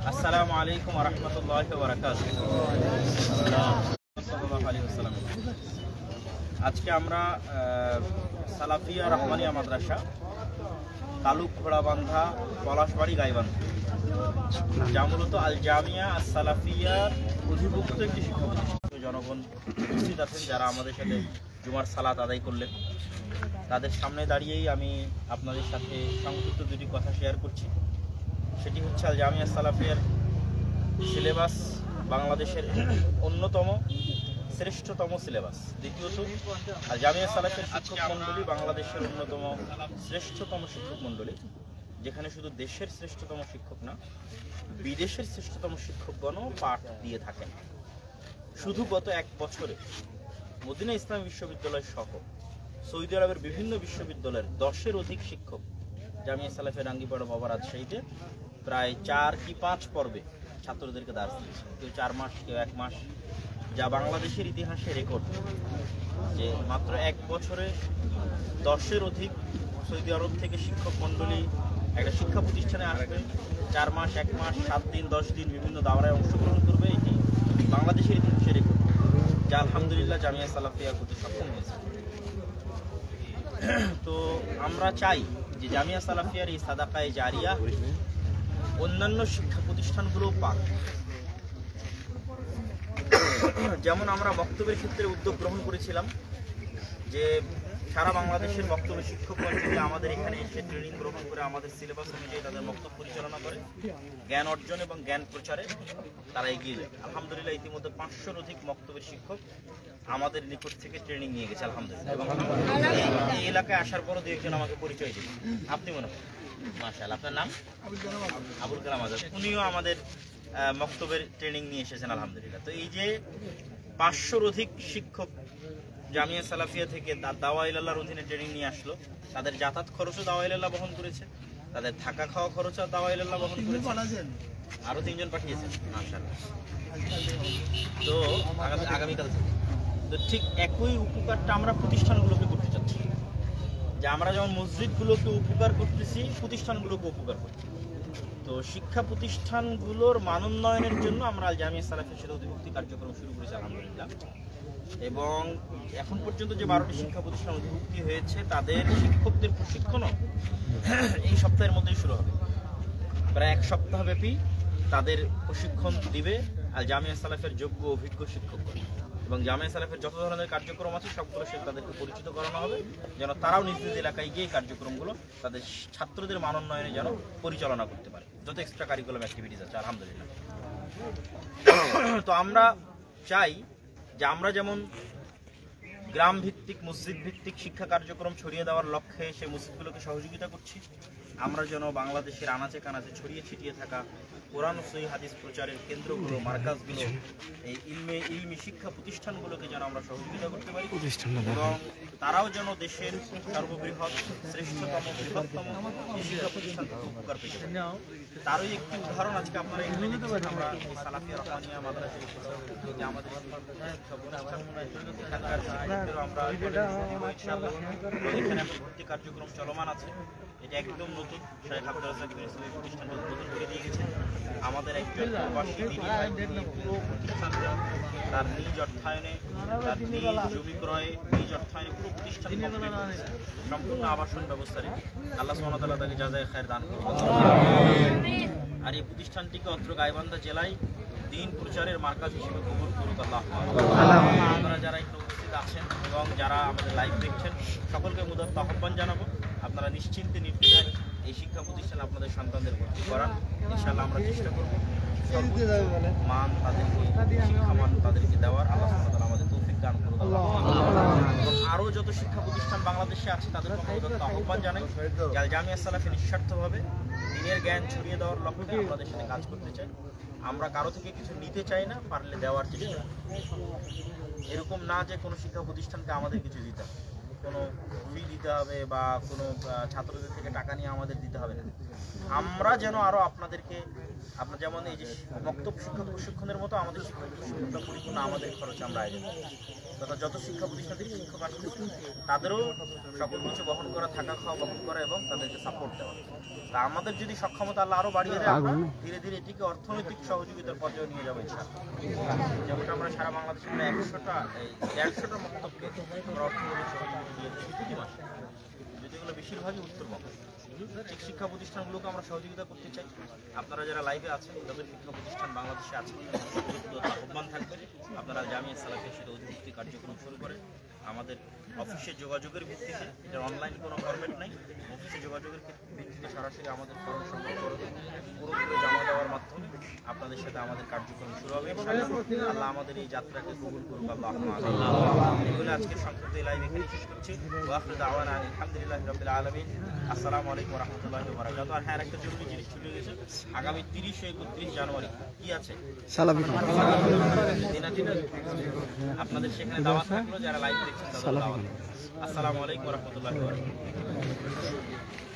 আসসালামু আলাইকুম ওয়া রাহমাতুল্লাহি ওয়া বারাকাতুহু। আজকে আমরা সালাফিয়া রহমানিয়া মাদ্রাসা তালুক ঘোড়াবান্ধা পলাশবাড়ি গাইবান্ধা, যা মূলত আল জামিয়া আস সালাফিয়ার অধিভুক্ত একটি শিক্ষা প্রতিষ্ঠান। জনগণ উপস্থিত আছেন যারা আমাদের সাথে জুমার সালাত আদায় করলেন, তাদের সামনে দাঁড়িয়েই আমি আপনাদের সাথে সংক্ষিপ্ত দুটি কথা শেয়ার করছি। সেটি হচ্ছে আল জামিয়া সালাফিয়ার সিলেবাস বাংলাদেশের অন্যতম শ্রেষ্ঠতম সিলেবাস। দ্বিতীয়ত, আল জামিয়া সালাফিয়ার শিক্ষক মণ্ডলী বাংলাদেশের অন্যতম শ্রেষ্ঠতম শিক্ষক মণ্ডলী, যেখানে শুধু দেশের শ্রেষ্ঠতম শিক্ষক না, বিদেশের শ্রেষ্ঠতম শিক্ষকগণও পাঠ দিয়ে থাকেন। শুধু গত এক বছরে মদিনা ইসলামী বিশ্ববিদ্যালয় সহ সৌদি আরবের বিভিন্ন বিশ্ববিদ্যালয়ের 10-এর অধিক শিক্ষক জামিয়া সালাফিয়া রাঙ্গিপাড়া বাবা রাজশাহীতে প্রায় 4 কি 5 পর্বে ছাত্রদেরকে দার্স দিয়েছে। কেউ 4 মাস, কেউ 1 মাস, যা বাংলাদেশের ইতিহাসে রেকর্ড যে মাত্র এক বছরে 10-এর অধিক সৌদি আরব থেকে শিক্ষক মণ্ডলী একটা শিক্ষা প্রতিষ্ঠানে আসবে, 4 মাস, 1 মাস, 7 দিন, 10 দিন বিভিন্ন দাওরায় অংশগ্রহণ করবে। এটি বাংলাদেশের ইতিহাসে রেকর্ড, যা আলহামদুলিল্লাহ জামিয়া সালাফিয়া করতে সক্ষম হয়েছে। তো আমরা চাই যে জামিয়া সালাফিয়ার এই সাদাকায়ে জারিয়া অন্যান্য শিক্ষা প্রতিষ্ঠানগুলো পাক। যেমন আমরা বক্তব্যের ক্ষেত্রে উদ্যোগ গ্রহণ করেছিলাম যে সারা বাংলাদেশের বক্তব্য শিক্ষকগণ যদি আমাদের এখানে এসে ট্রেনিং গ্রহণ করে আমাদের সিলেবাস অনুযায়ী তাদের বক্তব্য পরিচালনা করে, জ্ঞান অর্জন এবং জ্ঞান প্রচারে তারা এগিয়ে যায়। আলহামদুলিল্লাহ ইতিমধ্যে 500-র অধিক বক্তব্যের শিক্ষক আমাদের নিকট থেকে ট্রেনিং নিয়ে গেছে আলহামদুলিল্লাহ। এবং এই এলাকায় আসার পরও দু একজন আমাকে পরিচয় দিলেন। আপনি মনে করেন মাশাআল্লাহ, আপনার নাম? আবুল কালাম আজাদ। উনিও আমাদের বক্তব্যের ট্রেনিং নিয়ে এসেছেন আলহামদুলিল্লাহ। তো এই যে 500-র অধিক শিক্ষক জামিয়া সালাফিয়া থেকে দাওয়া ইলাল্লাহর অধীনে ট্রেনিং নিয়ে আসলো, তাদের যাতায়াত খরচও দাওয়া ইলাল্লাহ বহন করেছে, তাদের থাকা খাওয়া খরচও দাওয়া ইলাল্লাহ বহন করেছে, আরো 3 জন পাঠিয়েছেন মাশাআল্লাহ। তো আগামীকাল তো ঠিক একই উপকারটা আমরা প্রতিষ্ঠানগুলোকে করতে চাচ্ছি, যে আমরা যেমন মসজিদগুলোকে উপকার করতেছি, প্রতিষ্ঠানগুলোকে উপকার করছি। তো শিক্ষা প্রতিষ্ঠানগুলোর মানোন্নয়নের জন্য আমরা আল জামিয়া সালাফিয়ার সাথে অধিভুক্তি কার্যক্রম শুরু করেছি আলহামদুলিল্লাহ। এবং এখন পর্যন্ত যে 12টি শিক্ষা প্রতিষ্ঠান অধিভুক্তি হয়েছে তাদের শিক্ষকদের প্রশিক্ষণও এই সপ্তাহের মধ্যেই শুরু হবে। প্রায় 1 সপ্তাহ ব্যাপী তাদের প্রশিক্ষণ দিবে আল জামিয়া সালাফিয়ার যোগ্য অভিজ্ঞ শিক্ষকগণ। এবং জামিয়া সালাফিয়ার যত ধরনের কার্যক্রম আছে সবগুলো সে তাদেরকে পরিচিত করানো হবে, যেন তারাও নিজ নিজ এলাকায় গিয়ে কার্যক্রমগুলো তাদের ছাত্রদের মানোন্নয়নে যেন পরিচালনা করতে পারে, যত এক্সট্রা কারিকুলাম অ্যাক্টিভিটিস আছে আলহামদুলিল্লাহ। তো আমরা চাই যে আমরা যেমন গ্রাম ভিত্তিক, মসজিদ ভিত্তিক শিক্ষা কার্যক্রম ছড়িয়ে দেওয়ার লক্ষ্যে সেই মসজিদগুলোকে সহযোগিতা করছি, আমরা যেন বাংলাদেশের আনাচে কানাচে ছড়িয়ে ছিটিয়ে থাকা কোরআন ও সহিহ হাদিস প্রচারের কেন্দ্রগুলো, মার্কাজগুলো, এই ইলমি শিক্ষা প্রতিষ্ঠানগুলোকে যেন আমরা সহযোগিতা করতে পারি, এবং তারাও যেন দেশের সর্ববৃহৎ, শ্রেষ্ঠতম, বৃহত্তম শিক্ষা প্রতিষ্ঠান থেকে উপকার পেতে পারে। তারই একটি উদাহরণ আজকে আপনারা এখানে দেখছেন। আমরা এই সালাফিয়া রহমানিয়া মাদ্রাসায় যে আমাদের শিক্ষা প্রতিষ্ঠান, এখানকার শিক্ষকদেরও আমরা ইনশাআল্লাহ এখানে ভর্তি কার্যক্রম চলমান আছে। এটা একদম নতুন, শেখ আব্দুল রাজ্জাক ইউনিভার্সিটি প্রতিষ্ঠানটা উদ্বোধন করে দিয়ে গেছে আমাদের একজন প্রবাসী দিনী পুরো প্রতিষ্ঠানটা তার নিজ অর্থায়নে, তার নিজ জমি ক্রয়ে, নিজ অর্থায়নে পুরো প্রতিষ্ঠান সম্পূর্ণ আবাসন ব্যবস্থা রেখে আল্লাহ সুবহানাহু ওয়া তাআলা তাকে জাযায়ে খায়ের দান করুন। আর এই প্রতিষ্ঠানটিকে অত্র গাইবান্ধা জেলায় দ্বীন প্রচারের মার্কাজ হিসেবে কবুল করুক আল্লাহ। আপনারা যারা একটু উপস্থিত আছেন এবং যারা আমাদের লাইভ দেখছেন সকলকে মুদাত আহ্বান জানাবো, আপনারা নিশ্চিন্তে নির্দ্বিধায় এই শিক্ষা প্রতিষ্ঠানে আপনাদের সন্তানদের ভর্তি করান। ইনশাআল্লাহ আমরা চেষ্টা করব মান তাদেরকে, শিক্ষামান তাদেরকে দেওয়ার। আল্লাহ সুবহানাহু ওয়া তাআলা আমাদের তৌফিক দান করুন। এবং আরও যত শিক্ষা প্রতিষ্ঠান বাংলাদেশে আছে তাদেরকে মুদাত আহ্বান জানাই যে আল জামিয়া সালাফিয়া নিঃস্বার্থভাবে দ্বীনের জ্ঞান ছড়িয়ে দেওয়ার লক্ষ্যে আমাদের সাথে কাজ করতে চাই। আমরা কারো থেকে কিছু নিতে চাই না, পারলে দেওয়ার চেষ্টা। এরকম না যে কোনো শিক্ষা প্রতিষ্ঠানকে আমাদের কিছু দিতে হবে। কোনো ফি দিতে হবে বা কোনো ছাত্রদের থেকে টাকা নিয়ে আমাদের দিতে হবে না। আমরা যেন আরও আপনাদেরকে, আপনার যেমন এই যে বক্তব্য শিক্ষক প্রশিক্ষণের মতো আমাদের শিক্ষক প্রশিক্ষণটা পরিপূর্ণ আমাদের খরচে আমরা আয়োজন করি, তথা যত শিক্ষা প্রতিষ্ঠান থেকে শিক্ষক আসছে তাদেরও সকল কিছু বহন করা, থাকা খাওয়া বহন করা এবং তাদেরকে সাপোর্ট দেওয়া। তা আমাদের যদি সক্ষমতা আল্লাহ আরও বাড়িয়ে দেয়, আমরা ধীরে ধীরে এটিকে অর্থনৈতিক সহযোগিতার পর্যায়ে নিয়ে যাবো ইনশাআল্লাহ। যেমনটা আমরা সারা বাংলাদেশে 150টা বক্তব্যকে আমরা অর্থনৈতিক সহযোগিতা দিয়ে থাকি প্রতি মাসে, যদি এগুলো বেশিরভাগই উত্তরবঙ্গ। ঠিক শিক্ষা প্রতিষ্ঠানগুলোকে আমরা সহযোগিতা করতে চাই। আপনারা যারা লাইভে আছেন, যাদের শিক্ষা প্রতিষ্ঠান বাংলাদেশে আছে, আহ্বান থাকবে আপনারা জামিয়া সালাফিয়ার সাথে অধিভুক্তি কার্যক্রম শুরু করে আমাদের অফিসে যোগাযোগের ভিত্তিতে, এটা অনলাইন কোনো ফরম্যাট নাই, অফিসে যোগাযোগের ভিত্তিতে সরাসরি আমাদের ফর্ম সংগ্রহ করে পুরোপুরি জমা দেওয়ার মাধ্যমে আপনাদের সাথে আমাদের কার্যক্রম শুরু হবে। আল্লাহ আমাদের এই যাত্রাকে কবুল করুক। এগুলো আজকের সংক্ষিপ্ত লাইভ এখানে শেষ করছি। আলহামদুলিল্লাহ রাব্বিল আলামিন। আসসালামু আলাইকুম ওয়া রাহমাতুল্লাহি ওয়া বারাকাতুহু। আর হ্যাঁ, একটা জরুরি জিনিস ছুটে গেছে, আগামী 30 ও 31 জানুয়ারি কি আছে, আপনাদের সেখানে দাওয়াত থাকলো, যারা লাইভ দেখছেন তাদের দাওয়াত। আসসালামু আলাইকুম ওয়া রাহমাতুল্লাহি ওয়া বারাকাতুহু।